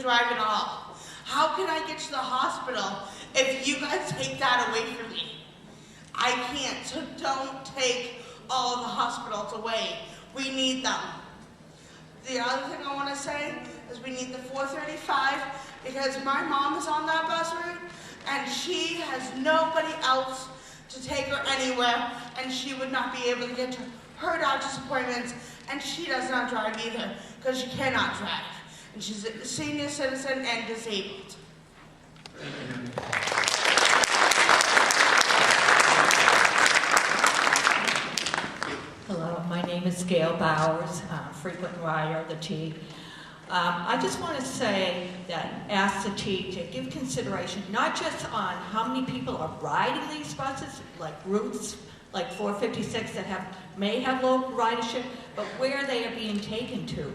drive at all. How can I get to the hospital if you guys take that away from me? I can't, so don't take all of the hospitals away. We need them. The other thing I want to say is we need the 435 because my mom is on that bus route and she has nobody else to take her anywhere, and she would not be able to get to her doctor's appointments, and she does not drive either because she cannot drive. And she's a senior citizen and disabled. Hello, my name is Gail Bowers, frequent rider of the T. I just want to say that ask the T to give consideration not just on how many people are riding these buses, like routes like 456 that may have low ridership, but where they are being taken to.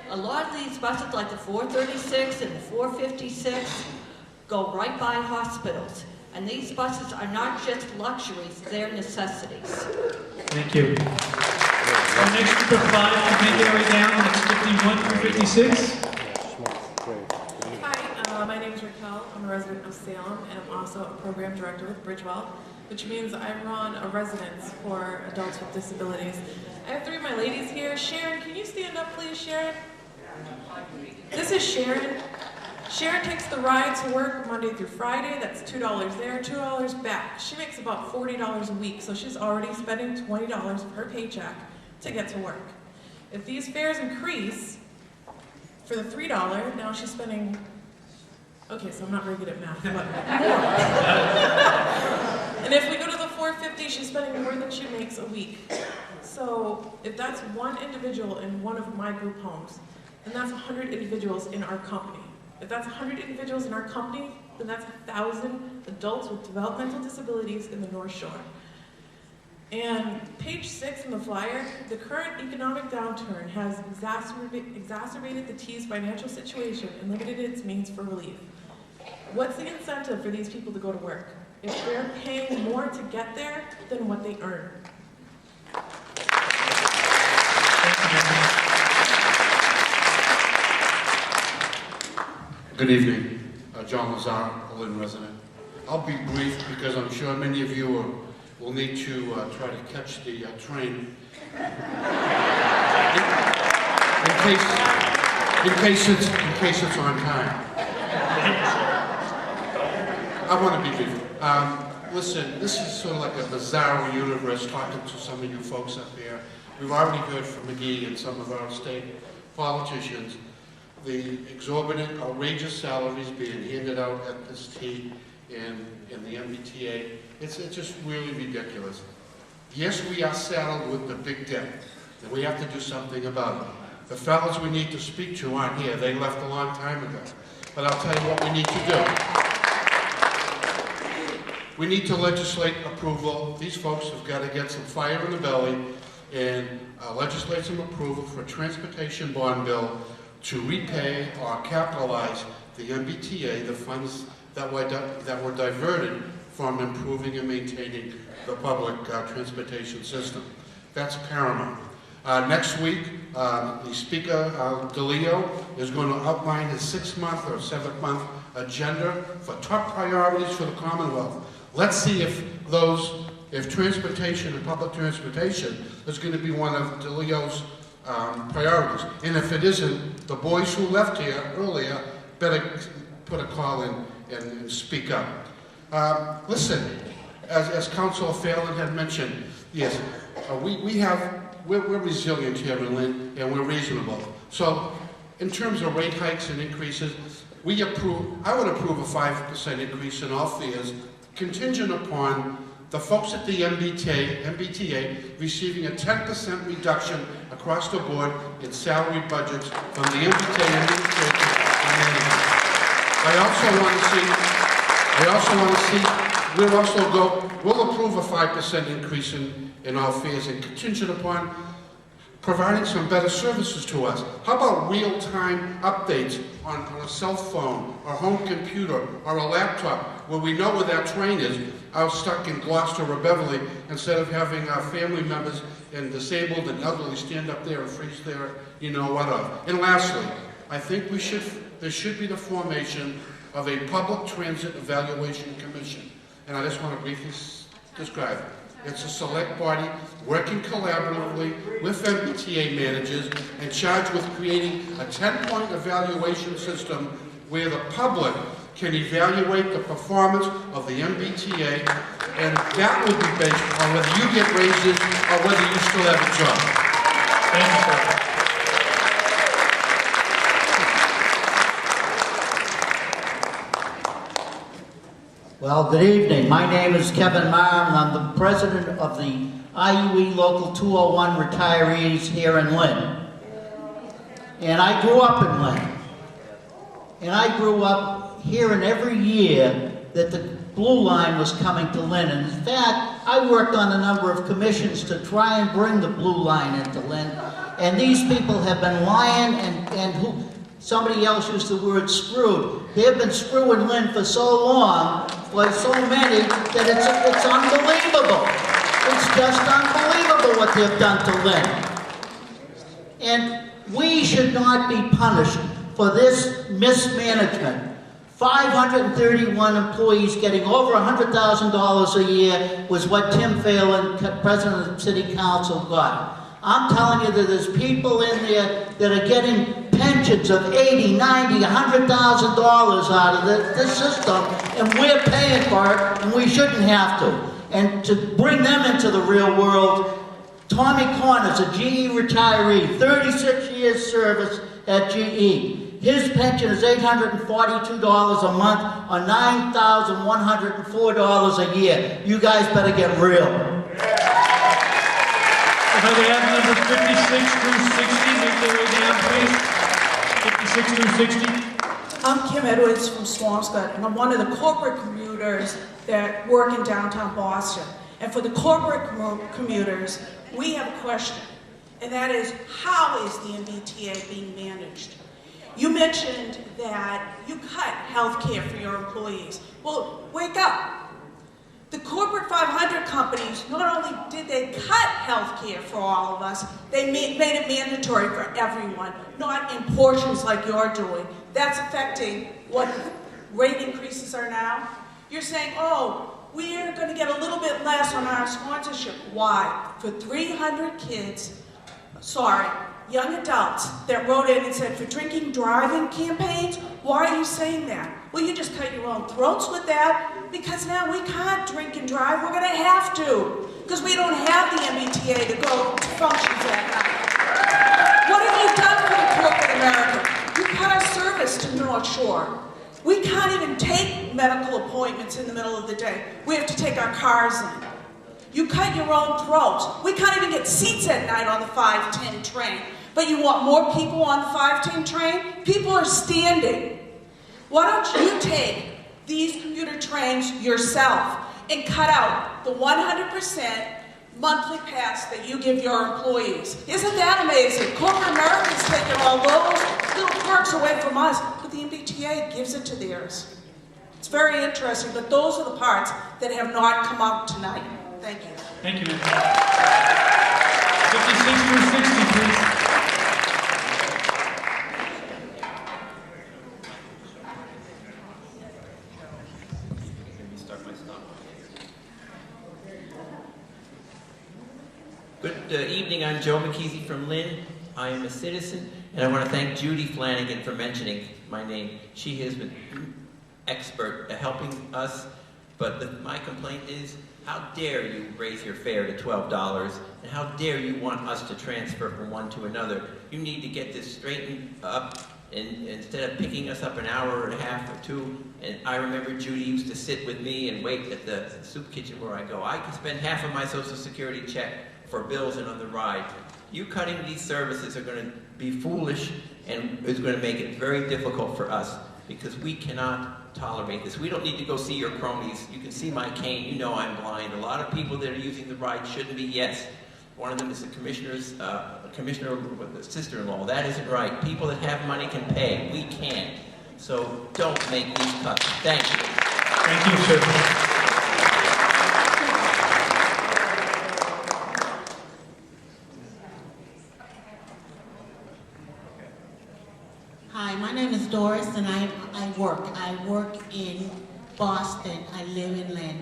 A lot of these buses, like the 436 and the 456, go right by hospitals. And these buses are not just luxuries, they're necessities. Thank you. Our next group of 5 can make their way down. That's 51 through 56. Hi, my name is Raquel. I'm a resident of Salem, and I'm also a program director with Bridgewell, which means I run a residence for adults with disabilities. I have 3 of my ladies here. Sharon, can you stand up, please, Sharon? This is Sharon. Sharon takes the ride to work Monday through Friday. That's $2 there, $2 back. She makes about $40 a week, so she's already spending $20 of her paycheck to get to work. If these fares increase for the $3, now she's spending, okay, so I'm not very good at math, but more. And if we go to the 450, she's spending more than she makes a week. So if that's one individual in one of my group homes, then that's 100 individuals in our company. If that's 100 individuals in our company, then that's 1,000 adults with developmental disabilities in the North Shore. And page 6 in the flyer, the current economic downturn has exacerbated the T's financial situation and limited its means for relief. What's the incentive for these people to go to work if they're paying more to get there than what they earn? Good evening. John Lazar, a Lynn resident. I'll be brief because I'm sure many of you will need to try to catch the train. In case it's on time. I want to be brief. Listen, this is sort of like a bizarre universe talking to some of you folks up here. We've already heard from McGee and some of our state politicians. The exorbitant, outrageous salaries being handed out at this T in the MBTA, it's just really ridiculous. Yes, we are saddled with the big debt, and we have to do something about it. The fellows we need to speak to aren't here. They left a long time ago. But I'll tell you what we need to do. We need to legislate approval. These folks have got to get some fire in the belly and legislate some approval for a transportation bond bill to repay or capitalize the MBTA, the funds that were diverted from improving and maintaining the public transportation system. That's paramount. Next week, the Speaker, DeLeo, is going to outline his 6-month or 7-month agenda for top priorities for the Commonwealth. Let's see if transportation and public transportation is going to be one of DeLeo's priorities. And if it isn't, the boys who left here earlier better put a call in and speak up. Listen, as Councilor Phelan had mentioned, yes, we're resilient here in Lynn, and we're reasonable. So in terms of rate hikes and increases, I would approve a 5% increase in all fares, contingent upon the folks at the MBTA receiving a 10% reduction across the board in salary budgets from the MBTA administration and management. We'll approve a 5% increase in all fares and contingent upon providing some better services to us. How about real-time updates on a cell phone or home computer or a laptop where we know where that train is, out stuck in Gloucester or Beverly, instead of having our family members and disabled and elderly stand up there and freeze their, you know what of. And lastly, I think we should there should be the formation of a public transit evaluation commission. And I just want to briefly describe it. It's a select body working collaboratively with MBTA managers and charged with creating a 10-point evaluation system where the public can evaluate the performance of the MBTA, and that will be based on whether you get raises or whether you still have a job. Thank you, sir. Well, good evening. My name is Kevin Marr, and I'm the president of the IUE Local 201 retirees here in Lynn. And I grew up in Lynn. And I grew up hearing every year that the Blue Line was coming to Lynn. And in fact, I worked on a number of commissions to try and bring the Blue Line into Lynn. And these people have been lying and who, somebody else used the word screwed. They've been screwing Lynn for so long, for so many, that it's unbelievable. It's just unbelievable what they've done to Lynn. And we should not be punished for this mismanagement. 531 employees getting over $100,000 a year was what Tim Phelan, president of the city council, got. I'm telling you that there's people in there that are getting pensions of $80,000, $90,000, $100,000 out of this system, and we're paying for it, and we shouldn't have to. And to bring them into the real world, Tommy Corners, a GE retiree, 36 years service at GE. His pension is $842 a month, or $9,104 a year. You guys better get real. If I could have numbers 56 through 60, make their way down, please. 56 through 60. I'm Kim Edwards from Swampscott, and I'm one of the corporate commuters that work in downtown Boston. And for the corporate commuters, we have a question, and that is, how is the MBTA being managed? You mentioned that you cut health care for your employees. Well, wake up. The corporate 500 companies, not only did they cut health care for all of us, they made it mandatory for everyone, not in portions like you're doing. That's affecting what rate increases are now. You're saying, oh, we're going to get a little bit less on our sponsorship. Why? For 300 kids, young adults that wrote in and said, for drinking driving campaigns, why are you saying that? Well, you just cut your own throats with that, because now we can't drink and drive. We're going to have to, because we don't have the MBTA to go to functions that night. What have you done for the corporate America? You cut our service to North Shore. We can't even take medical appointments in the middle of the day. We have to take our cars in. You cut your own throats. We can't even get seats at night on the 510 train. But you want more people on the 510 train? People are standing. Why don't you take these commuter trains yourself and cut out the 100% monthly pass that you give your employees? Isn't that amazing? Corporate America's taking all those little perks away from us, but the MBTA gives it to theirs. It's very interesting, but those are the parts that have not come out tonight. Thank you. Thank you. 56 through 60, please. Good evening, I'm Joe McKeesey from Lynn. I am a citizen, and I want to thank Judy Flanagan for mentioning my name. She has been expert at helping us, but my complaint is, how dare you raise your fare to $12, and how dare you want us to transfer from one to another? You need to get this straightened up, and instead of picking us up an hour and a half or two. And I remember Judy used to sit with me and wait at the soup kitchen where I go. I can spend half of my Social Security check for bills and on the ride. You cutting these services are going to be foolish, and is going to make it very difficult for us, because we cannot tolerate this. We don't need to go see your cronies. You can see my cane. You know I'm blind. A lot of people that are using the ride shouldn't be. Yes, one of them is the commissioner's commissioner with the sister-in-law. That isn't right. People that have money can pay. We can't. So don't make these cuts. Thank you. Thank you, sir. Hi, my name is Doris, and I work in Boston. I live in Lynn.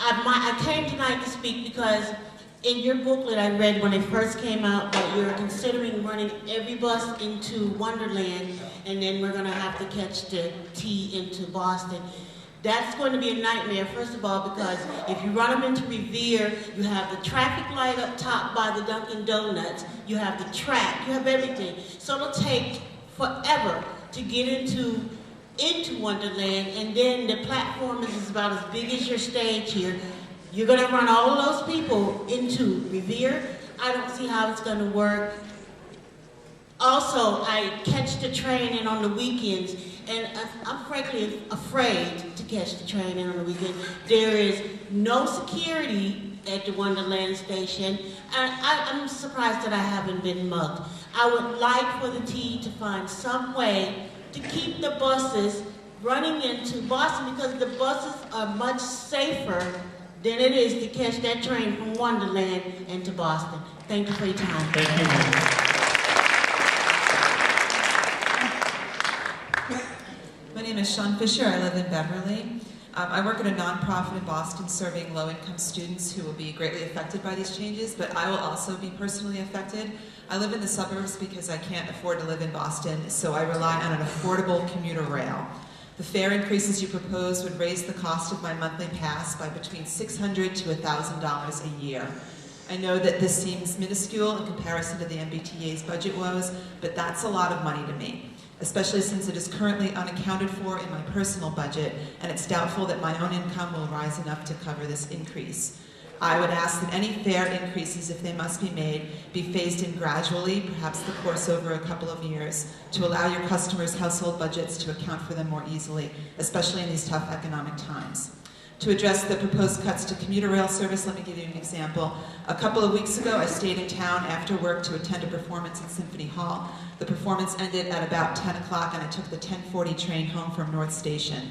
I came tonight to speak because in your booklet I read when it first came out that you're considering running every bus into Wonderland, and then we're going to have to catch the T into Boston. That's going to be a nightmare, first of all, because if you run them into Revere, you have the traffic light up top by the Dunkin' Donuts, you have the track, you have everything. So it'll take forever to get into Wonderland, and then the platform is about as big as your stage here. You're going to run all of those people into Revere. I don't see how it's going to work. Also, I catch the train in on the weekends, and I'm frankly afraid to catch the train in on the weekend. There is no security at the Wonderland station, and I'm surprised that I haven't been mugged. I would like for the T to find some way to keep the buses running into Boston, because the buses are much safer than it is to catch that train from Wonderland into Boston. Thank you for your time. Thank you, ma'am. My name is Sean Fisher. I live in Beverly. I work at a nonprofit in Boston serving low-income students who will be greatly affected by these changes, but I will also be personally affected. I live in the suburbs because I can't afford to live in Boston, so I rely on an affordable commuter rail. The fare increases you propose would raise the cost of my monthly pass by between $600 to $1,000 a year. I know that this seems minuscule in comparison to the MBTA's budget woes, but that's a lot of money to me, especially since it is currently unaccounted for in my personal budget, and it's doubtful that my own income will rise enough to cover this increase. I would ask that any fare increases, if they must be made, be phased in gradually, perhaps the course over a couple of years, to allow your customers' household budgets to account for them more easily, especially in these tough economic times. To address the proposed cuts to commuter rail service, let me give you an example. A couple of weeks ago, I stayed in town after work to attend a performance at Symphony Hall. The performance ended at about 10 o'clock, and I took the 10:40 train home from North Station.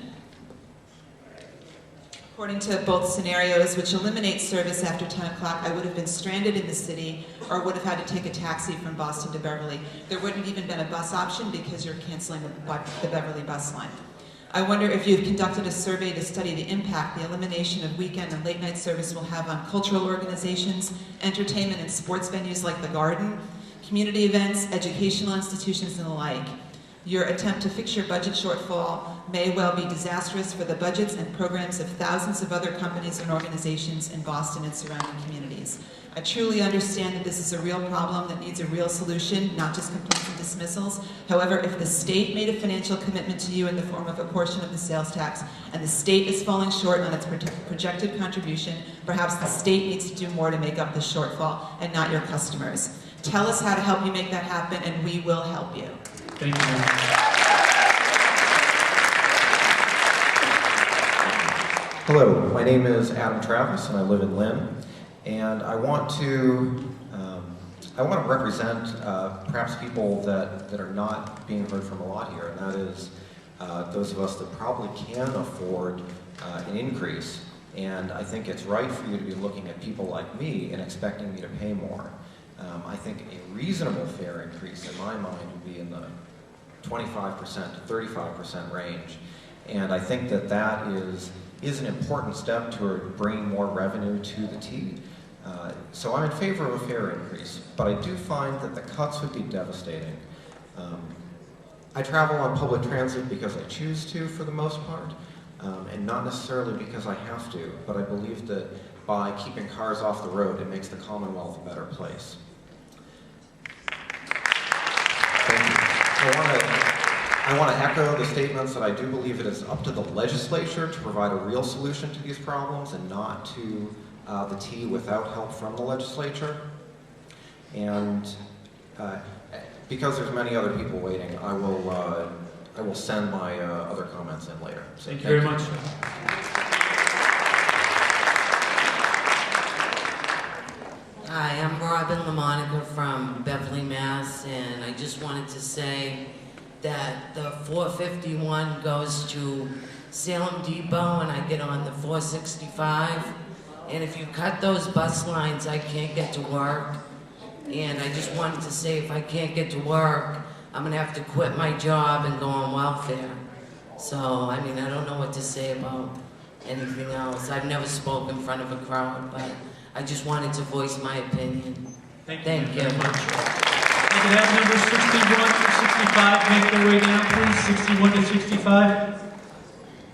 According to both scenarios, which eliminate service after 10 o'clock, I would have been stranded in the city or would have had to take a taxi from Boston to Beverly. There wouldn't even been a bus option because you're canceling the Beverly bus line. I wonder if you've conducted a survey to study the impact the elimination of weekend and late night service will have on cultural organizations, entertainment and sports venues like the Garden, community events, educational institutions, and the like. Your attempt to fix your budget shortfall may well be disastrous for the budgets and programs of thousands of other companies and organizations in Boston and surrounding communities. I truly understand that this is a real problem that needs a real solution, not just complaints and dismissals. However, if the state made a financial commitment to you in the form of a portion of the sales tax, and the state is falling short on its projected contribution, perhaps the state needs to do more to make up the shortfall, and not your customers. Tell us how to help you make that happen, and we will help you. Thank you. Hello, my name is Adam Travis, and I live in Lynn. And I want to represent perhaps people that are not being heard from a lot here, and that is those of us that probably can afford an increase. And I think it's right for you to be looking at people like me and expecting me to pay more. I think a reasonable fare increase in my mind would be in the 25% to 35% range. And I think that that is an important step toward bringing more revenue to the T. So I'm in favor of a fare increase, but I do find that the cuts would be devastating. I travel on public transit because I choose to, for the most part, and not necessarily because I have to, but I believe that by keeping cars off the road, it makes the Commonwealth a better place. Thank you. I want to echo the statements that I do believe it is up to the legislature to provide a real solution to these problems and not to the T without help from the legislature. And because there's many other people waiting, I will send my other comments in later. So thank you very much. Hi, I'm Robin LaMonica from Beverly, Mass, and I just wanted to say that the 451 goes to Salem Depot and I get on the 465. And if you cut those bus lines, I can't get to work. And I just wanted to say if I can't get to work, I'm gonna have to quit my job and go on welfare. So, I mean, I don't know what to say about anything else. I've never spoken in front of a crowd, but I just wanted to voice my opinion. Thank you. very much. I can have numbers 61 through 65 make their way down, please. 61 to 65.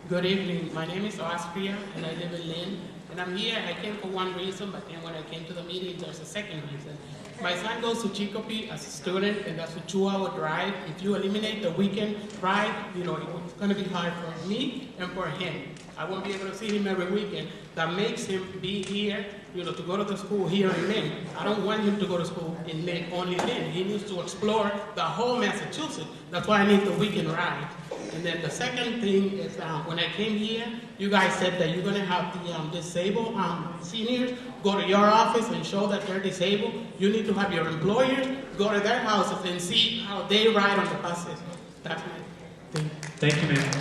Good evening. My name is Austria, and I live in Lynn. And I'm here. I came for one reason, but then when I came to the meeting, there's a second reason. My son goes to Chicopee as a student, and that's a 2-hour drive. If you eliminate the weekend ride, it's going to be hard for me and for him. I won't be able to see him every weekend. That makes him be here, to go to the school here in Lynn. I don't want him to go to school in Lynn, only Lynn. He needs to explore the whole Massachusetts. That's why I need the weekend ride. And then the second thing is when I came here, you guys said that you're going to have the disabled seniors go to your office and show that they're disabled. You need to have your employers go to their houses and see how they ride on the buses. That's my thing. Thank you, ma'am.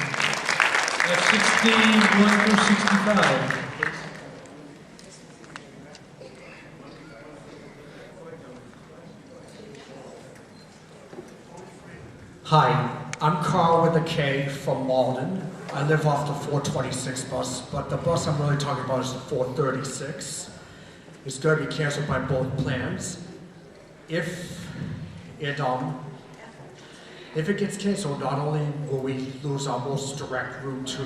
61 through 65. Hi, I'm Carl with a K from Malden. I live off the 426 bus, but the bus I'm really talking about is the 436. It's going to be canceled by both plans. If it gets canceled, not only will we lose our most direct route to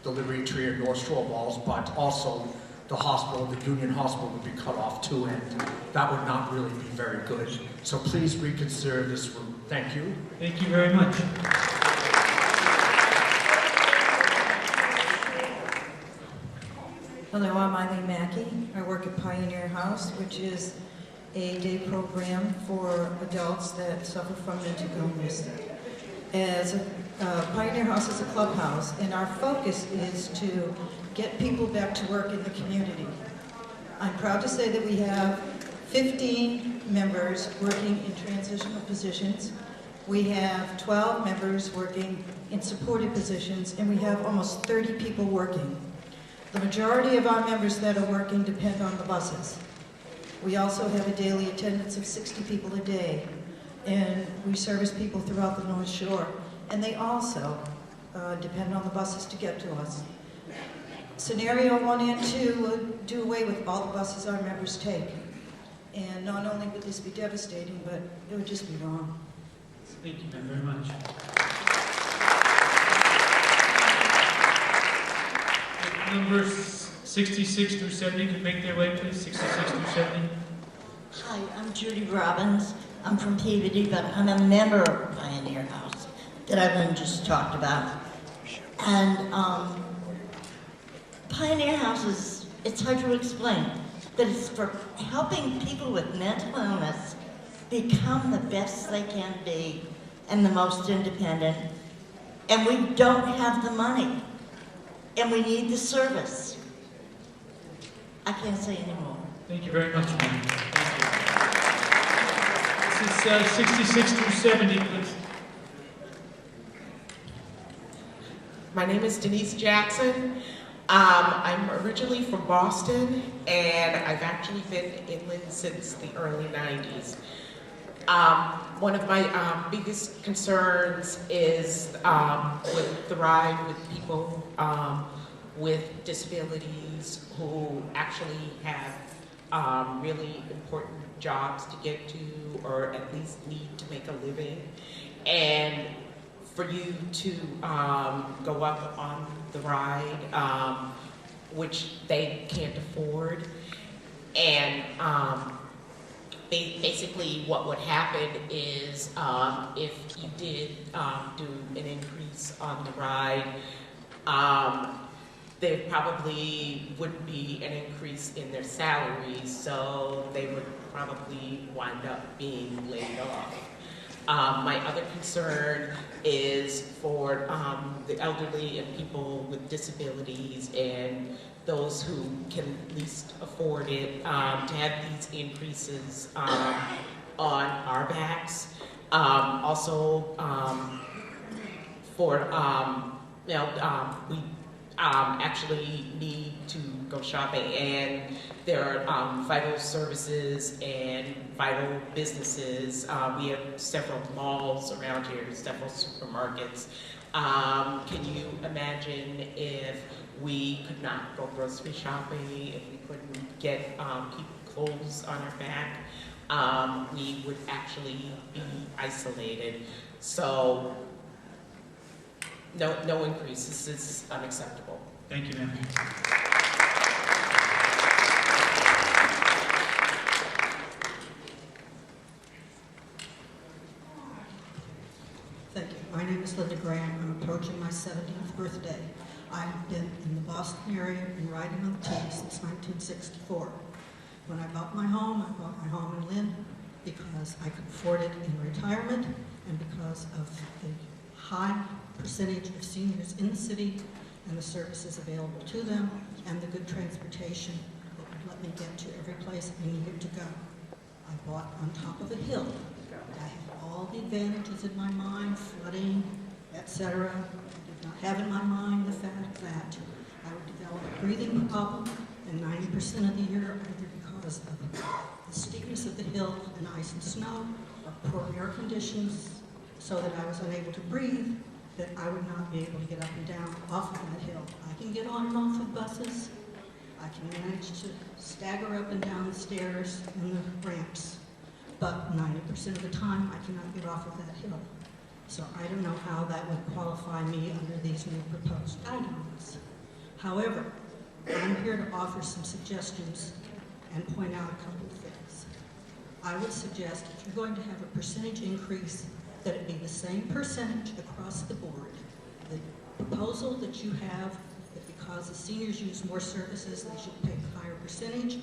the Liberty Tree and North Shore Malls, but also the hospital, the Union Hospital, would be cut off too, and that would not really be very good. So please reconsider this route. Thank you. Thank you very much. Hello, I'm Eileen Mackey. I work at Pioneer House, which is a day program for adults that suffer from mental illness. Pioneer House is a clubhouse, and our focus is to get people back to work in the community. I'm proud to say that we have 15 members working in transitional positions. We have 12 members working in supported positions, and we have almost 30 people working. The majority of our members that are working depend on the buses. We also have a daily attendance of 60 people a day, and we service people throughout the North Shore, and they also depend on the buses to get to us. Scenario 1 and 2 would do away with all the buses our members take. And not only would this be devastating, but it would just be wrong. Thank you, ma'am, very much. Numbers 66 through 70 can make their way, please. 66 through 70. Hi, I'm Judy Robbins. I'm from Peabody, but I'm a member of Pioneer House that Lynn just talked about. And Pioneer House it's hard to explain, that it's for helping people with mental illness become the best they can be and the most independent. And we don't have the money. And we need the service. I can't say anymore. Thank you very much, ma'am. This is 66 through 70, please. My name is Denise Jackson. I'm originally from Boston, and I've actually been in Lynn since the early 90s. One of my biggest concerns is with the ride with people with disabilities who actually have really important jobs to get to, or at least need to make a living. And for you to go up on the ride, which they can't afford, and basically what would happen is if you did do an increase on the ride, there probably wouldn't be an increase in their salaries, so they would probably wind up being laid off. My other concern is for the elderly and people with disabilities and those who can least afford it, to have these increases on our backs. Also, for actually need to go shopping, and there are vital services and vital businesses. We have several malls around here, several supermarkets. Can you imagine if we could not go grocery shopping, if we couldn't get keep clothes on our back? We would actually be isolated. So no increase. This is unacceptable. Thank you, ma'am. Thank you. My name is Linda Graham. I'm approaching my 70th birthday. I've been in the Boston area and riding on the T since 1964. When I bought my home in Lynn because I could afford it in retirement and because of the high percentage of seniors in the city and the services available to them and the good transportation that would let me get to every place I needed to go. I bought on top of a hill. I have all the advantages in my mind, flooding, etc. I did not have in my mind the fact that I would develop a breathing problem, and 90% of the year, either because of the steepness of the hill and ice and snow, or poor air conditions, so that I was unable to breathe, that I would not be able to get up and down off of that hill. I can get on and off of buses. I can manage to stagger up and down the stairs and the ramps. But 90% of the time, I cannot get off of that hill. So I don't know how that would qualify me under these new proposed guidelines. However, I'm here to offer some suggestions and point out a couple of things. I would suggest if you're going to have a percentage increase, that it be the same percentage across the board. The proposal that you have, that because the seniors use more services, they should pay a higher percentage,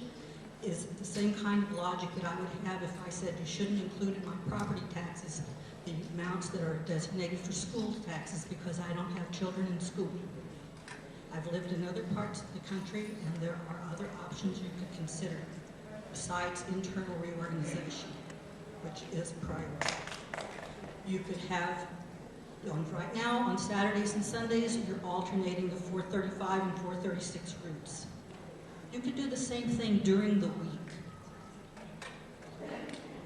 is the same kind of logic that I would have if I said you shouldn't include in my property taxes the amounts that are designated for school taxes because I don't have children in school. I've lived in other parts of the country, and there are other options you could consider besides internal reorganization, which is a priority. You could have, right now, on Saturdays and Sundays, you're alternating the 435 and 436 routes. You could do the same thing during the week.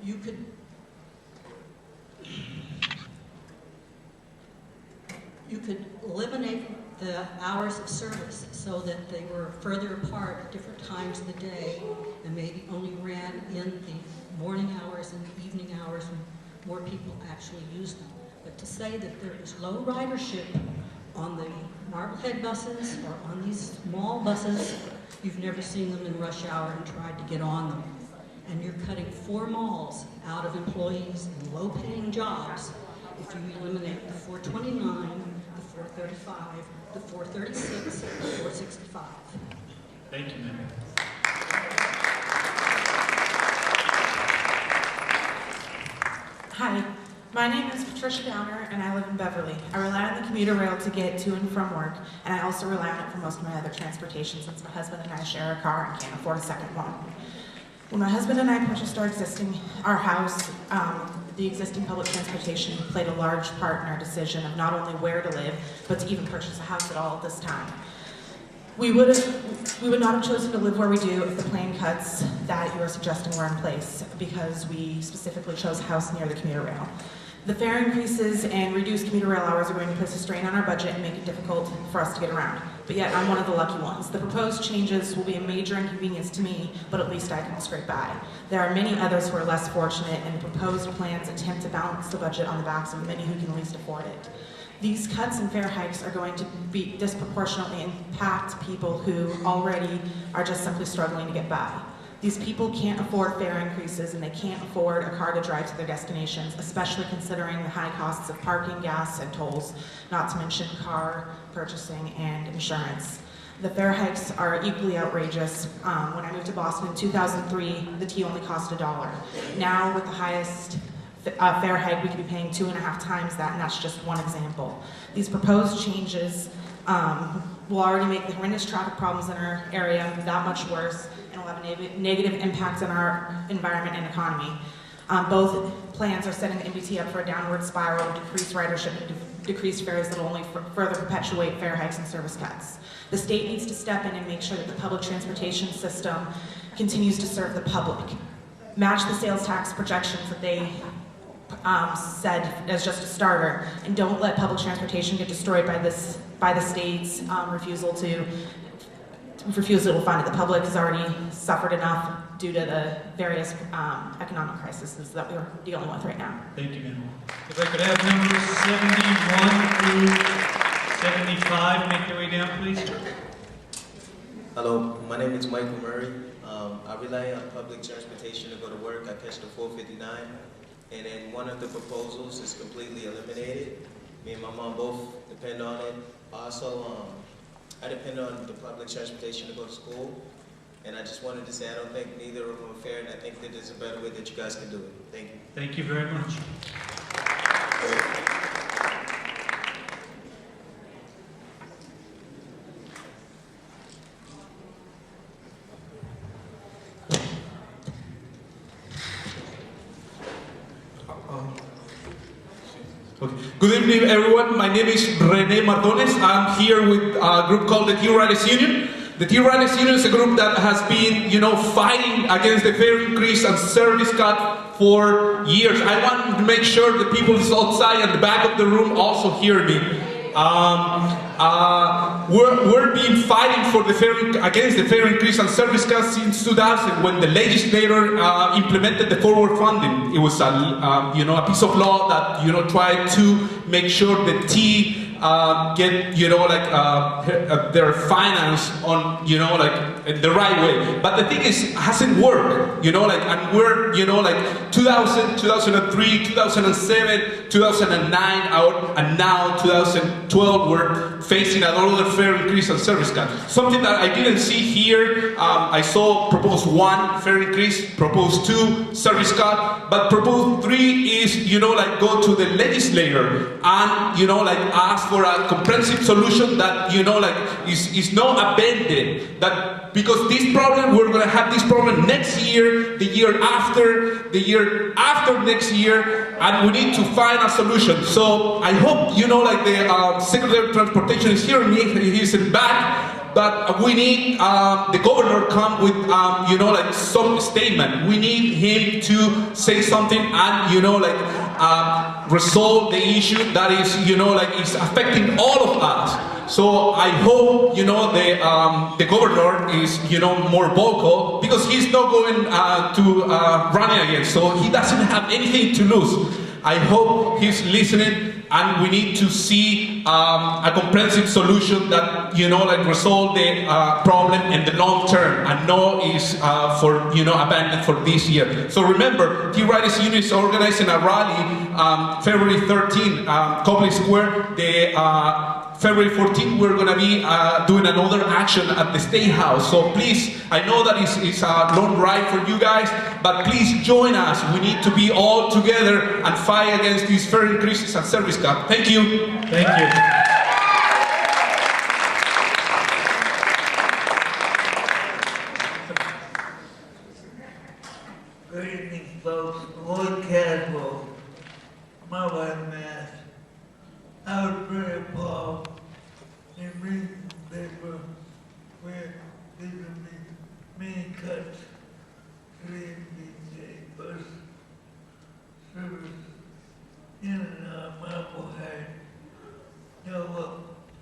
You could eliminate the hours of service so that they were further apart at different times of the day and maybe only ran in the morning hours and the evening hours when more people actually use them. But to say that there is low ridership on the Marblehead buses or on these small buses, you've never seen them in rush hour and tried to get on them. And you're cutting 4 malls out of employees in low-paying jobs if you eliminate the 429, the 435, the 436, the 465. Thank you, ma'am. Hi, my name is Patricia Downer, and I live in Beverly. I rely on the commuter rail to get to and from work, and I also rely on it for most of my other transportation since my husband and I share a car and can't afford a second one. When my husband and I purchased our house, the existing public transportation played a large part in our decision of not only where to live, but to even purchase a house at all at this time. We would not have chosen to live where we do if the plan cuts that you are suggesting were in place, because we specifically chose a house near the commuter rail. The fare increases and reduced commuter rail hours are going to place a strain on our budget and make it difficult for us to get around. But yet, I'm one of the lucky ones. The proposed changes will be a major inconvenience to me, but at least I can scrape by. There are many others who are less fortunate, and the proposed plans attempt to balance the budget on the backs of many who can least afford it. These cuts and fare hikes are going to be disproportionately impact people who already are just simply struggling to get by. These people can't afford fare increases, and they can't afford a car to drive to their destinations, especially considering the high costs of parking, gas, and tolls, not to mention car purchasing and insurance. The fare hikes are equally outrageous. When I moved to Boston in 2003, the tea only cost $1. Now, with the highest fare hike, we could be paying 2.5 times that, and that's just one example. These proposed changes will already make the horrendous traffic problems in our area that much worse, and will have a negative impact on our environment and economy. Both plans are setting the MBTA up for a downward spiral of decreased ridership and decreased fares that will only further perpetuate fare hikes and service cuts. The state needs to step in and make sure that the public transportation system continues to serve the public. Match the sales tax projections that they said as just a starter, and don't let public transportation get destroyed by the state's refusal to fund it. The public has already suffered enough due to the various economic crises that we're dealing with right now. Thank you, ma'am. If I could have numbers 71 through 75 make their way down, please. Hello, my name is Michael Murray. I rely on public transportation to go to work. I catch the 459, and then one of the proposals is completely eliminated. Me and my mom both depend on it. Also, I depend on the public transportation to go to school, and I just wanted to say I don't think neither of them are fair, and I think that there's a better way that you guys can do it. Thank you. Thank you very much. Okay. Good evening, everyone. My name is Rene Mardones. I'm here with a group called the T Riders Union. The T Riders Union is a group that has been, fighting against the fare increase and service cut for years. I want to make sure the people outside and the back of the room also hear me. We're been fighting for against the fare increase and service cuts since 2000, when the legislator implemented the forward funding. It was a piece of law that tried to make sure the T get their finance on the right way. But the thing is, it hasn't worked. And we're 2000, 2003, 2007, 2009, and now 2012 we're facing another fare increase and service cut. Something that I didn't see here. I saw proposed 1 fare increase, proposed 2 service cut, but proposed 3 is go to the legislator and ask for a comprehensive solution that is not abandoned. That because this problem, we're going to have this problem next year, the year after next year, and we need to find a solution. So I hope the Secretary of Transportation is hearing me. He's in back. But we need the governor come with some statement. We need him to say something and resolve the issue that is is affecting all of us. So I hope the governor is more vocal, because he's not going to run again. So he doesn't have anything to lose. I hope he's listening, and we need to see a comprehensive solution that resolve the problem in the long term, and no is for abandoned for this year. So remember, T Riders Union is organizing a rally February 13, Copley Square. February 14th, we're going to be doing another action at the State House. So please, I know that it's a long ride for you guys, but please join us. We need to be all together and fight against these fare increases and service cut. Thank you. Thank you. Good evening, folks. Lloyd Caswell, my wife, Mass. I was very appalled in reading the paper where there would be many cuts to the MBTA bus service in and out of Marblehead.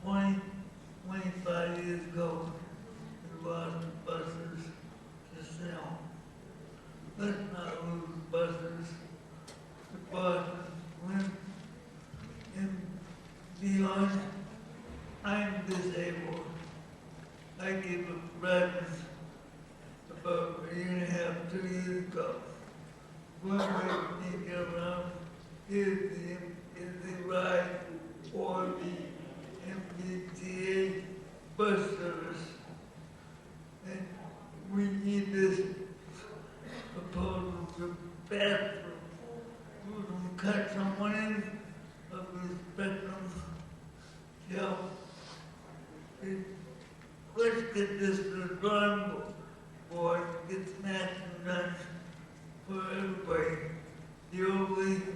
What, 25 years ago, we lost the buses to sell. Let's not lose buses to Boston, Lynn, and beyond. I'm disabled. I gave up driving about a year and a half, 2 years ago. One way to get around is the ride or the MBTA bus service. And we need this proposal to pass through. We can cut some money of the spectrum. So, let's get this to the drawing board, get smashing done for everybody.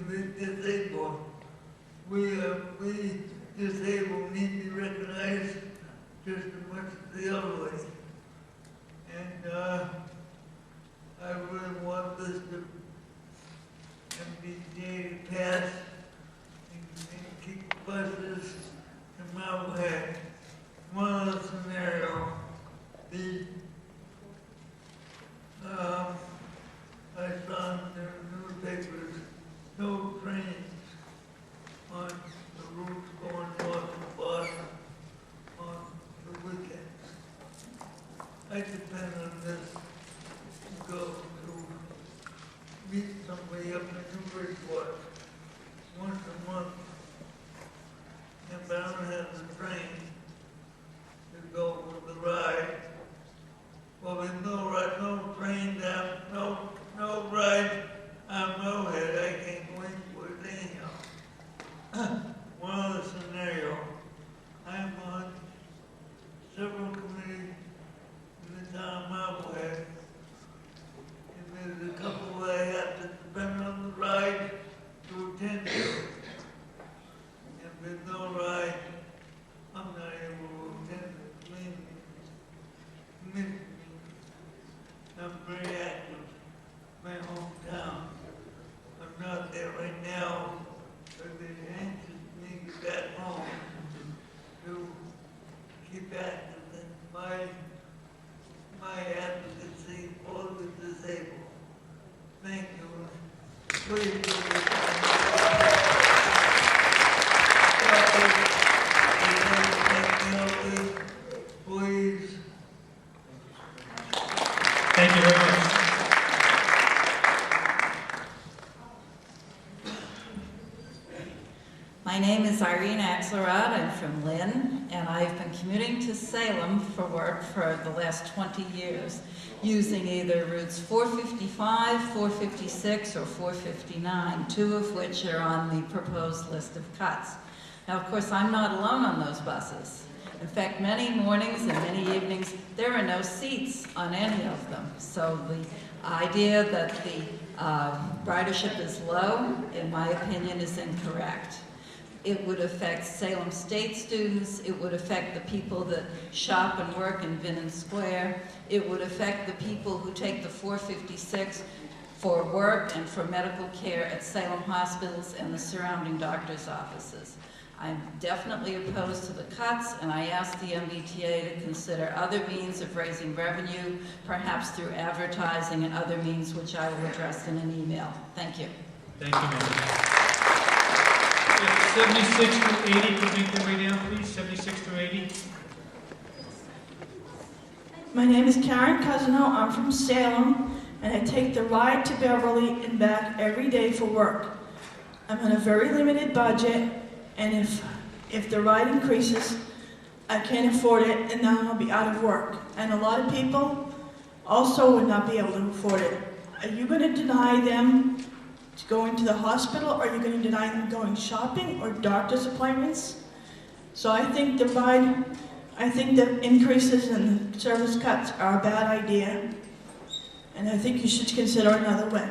the disabled. We disabled need to be recognized just as much as the elderly. And I really want this to MBTA to pass and keep buses in Marblehead. One other scenario, I saw in the newspapers, no trains on the routes going north of Boston on the weekends. I depend on this to go to meet somebody up in Newburyport once a month. And I don't have the train to go with the ride. Well, there's no train down, no ride on Millhead. I can't go into it anyhow. One other scenario, I'm on several committees in the town of Marblehead. And there's a couple that I have to depend on the ride to attend to. If there's no ride, I'm not able to attend it. I'm very active in my hometown. I'm not there right now, but they're anxious for me to get back home to keep active in my advocacy for the disabled. Thank you. Please do please. Thank you very much. My name is Irene Axelrod. I'm from Lynn, and I've been commuting to Salem for work for the last 20 years, using either routes 455, 456, or 459, two of which are on the proposed list of cuts. Now, of course, I'm not alone on those buses. In fact, many mornings and many evenings, there are no seats on any of them. So the idea that the ridership is low, in my opinion, is incorrect. It would affect Salem State students. It would affect the people that shop and work in Vinnon Square. It would affect the people who take the 456 for work and for medical care at Salem hospitals and the surrounding doctors' offices. I'm definitely opposed to the cuts, and I ask the MBTA to consider other means of raising revenue, perhaps through advertising and other means, which I will address in an email. Thank you. Thank you, ma'am. 76 through 80, can make their way down, please? 76 through 80. My name is Karen Cousino. I'm from Salem, and I take the ride to Beverly and back every day for work. I'm on a very limited budget, and if the ride increases, I can't afford it, and then I'll be out of work. And a lot of people also would not be able to afford it. Are you going to deny them to go into the hospital? Or are you going to deny them going shopping or doctor's appointments? So I think the increases and the service cuts are a bad idea, and I think you should consider another way.